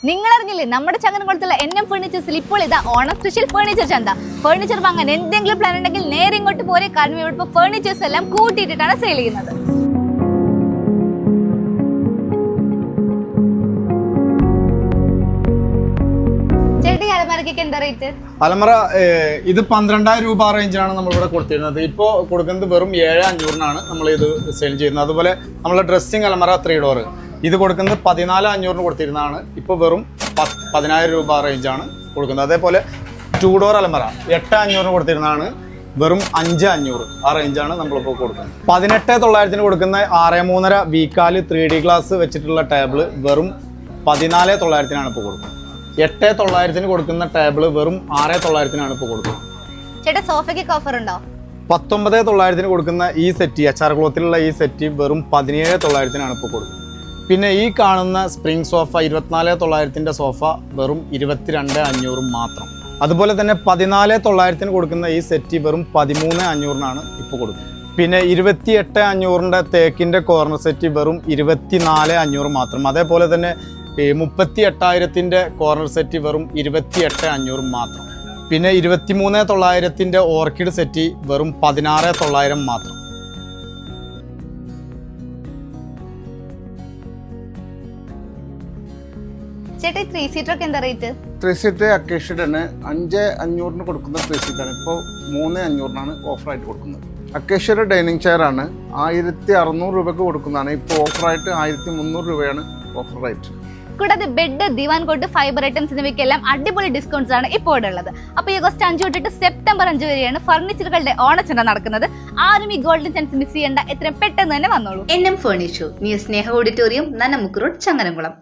നിങ്ങൾ അറിഞ്ഞില്ലേ നമ്മുടെ ചങ്ങനകുളത്തുള്ള NM ഫർണിച്ചേഴ്സിൽ ഇപ്പോൾ ഇതാ ഓണം സ്പെഷ്യൽ ഫർണിച്ചർ ചന്ത. ഫർണിച്ചർ വാങ്ങാൻ എന്തെങ്കിലും പ്ലാൻ ഉണ്ടെങ്കിൽ നേരെ ഇങ്ങോട്ട് പോരെ, കാരണം ഇവിടെ ഇപ്പോൾ ഫർണിച്ചേഴ്സ് എല്ലാം കൂട്ടിയിട്ടിട്ടാണ് സെയിൽ ചെയ്യുന്നത്. അലമറ ഇത് 12,000 രൂപ റേഞ്ചിലാണ് നമ്മളിവിടെ കൊടുത്തിരുന്നത്. ഇപ്പോൾ കൊടുക്കുന്നത് വെറും 7,500-നാണ് നമ്മൾ ഇത് സെയിൽ ചെയ്യുന്നത്. അതുപോലെ നമ്മളെ ഡ്രസ്സിങ് അലമറ 3 ഡോർ ഇത് കൊടുക്കുന്നത് 14,500-ന് കൊടുത്തിരുന്നതാണ്. ഇപ്പോൾ വെറും 10,000 രൂപ റേഞ്ചാണ് കൊടുക്കുന്നത്. അതേപോലെ 2 ഡോർ അലമറ 8,500-ന് കൊടുത്തിരുന്നതാണ്, വെറും 5,500 ആ റേഞ്ചാണ് നമ്മളിപ്പോൾ കൊടുക്കുന്നത്. 18,900-ന് കൊടുക്കുന്ന 6.3 വീക്കാല് 3D ഗ്ലാസ് വെച്ചിട്ടുള്ള ടേബിള് വെറും 14,900-നാണ് ഇപ്പോൾ കൊടുക്കുന്നത്. 8,900-ന് കൊടുക്കുന്ന ടേബിള് വെറും 6,900-നാണ് ഇപ്പോൾ കൊടുക്കുന്നത്. ചേട്ടാ സോഫയ്ക്ക് ഓഫർ ഉണ്ടോ? 19,900-ന് കൊടുക്കുന്ന ഈ സെറ്റ് HR ക്ലോത്തിലുള്ള ഈ സെറ്റ് വെറും 17,900-നാണ് ഇപ്പോൾ കൊടുക്കുന്നത്. പിന്നെ ഈ കാണുന്ന സ്പ്രിംഗ് സോഫ 24,900-ന്റെ സോഫ വെറും 22,500 മാത്രം. അതുപോലെ തന്നെ 14,900-ന് കൊടുക്കുന്ന ഈ സെറ്റ് വെറും 13,500-നാണ് ഇപ്പോൾ കൊടുക്കുന്നത്. പിന്നെ 28,500-ന്റെ തേക്കിൻ്റെ കോർണർ സെറ്റ് വെറും 24,500 മാത്രം. അതേപോലെ തന്നെ 38,000-ന്റെ കോർണർ സെറ്റ് വെറും 28,500 മാത്രം. പിന്നെ 23,900-ന്റെ ഓർക്കിഡ് സെറ്റ് വെറും 16,900 മാത്രം. ചേട്ടാ 3 സീറ്റർ ഒക്കെ എന്താ റേറ്റ്? 3 സീറ്റ് അക്കേഷ്യയാണ് 5,500-ന് കൊടുക്കുന്ന 3 സീറ്റാണ്. ഇപ്പോൾ 3,500-നാണ് ഓഫറായിട്ട് കൊടുക്കുന്നത്. അക്കേഷ്യയുടെ ഡൈനിങ് ചെയർ ആണ് 1,600 രൂപയ്ക്ക് കൊടുക്കുന്നതാണ്. ഇപ്പോൾ ഓഫറായിട്ട് 1,300 രൂപയാണ് ഓഫർ റേറ്റ്. കൂടാതെ ബെഡ്, ദിവാൻ കോട്ട്, ഫൈബർ ഐറ്റംസ് എന്നിവയ്ക്കെല്ലാം അടിപൊളി ഡിസ്കൗണ്ട്സ് ആണ് ഇപ്പോൾ ഉള്ളത്. അപ്പോൾ ഈ ഓഗസ്റ്റ് 5 തൊട്ടിട്ട് സെപ്റ്റംബർ 5 വരെയാണ് ഫർണിച്ചറുകളുടെ ഓണച്ചന്ത നടക്കുന്നത്. ആരും ഈ ഗോൾഡൻ ചാൻസ് മിസ് ചെയ്യേണ്ട, എത്രയും പെട്ടെന്ന് തന്നെ വന്നോളൂ. NM ഫർണിച്ചർ നിയർ സ്നേഹ ഓഡിറ്റോറിയം, നനമുക്ക് റോഡ്, ചങ്ങനകുളം.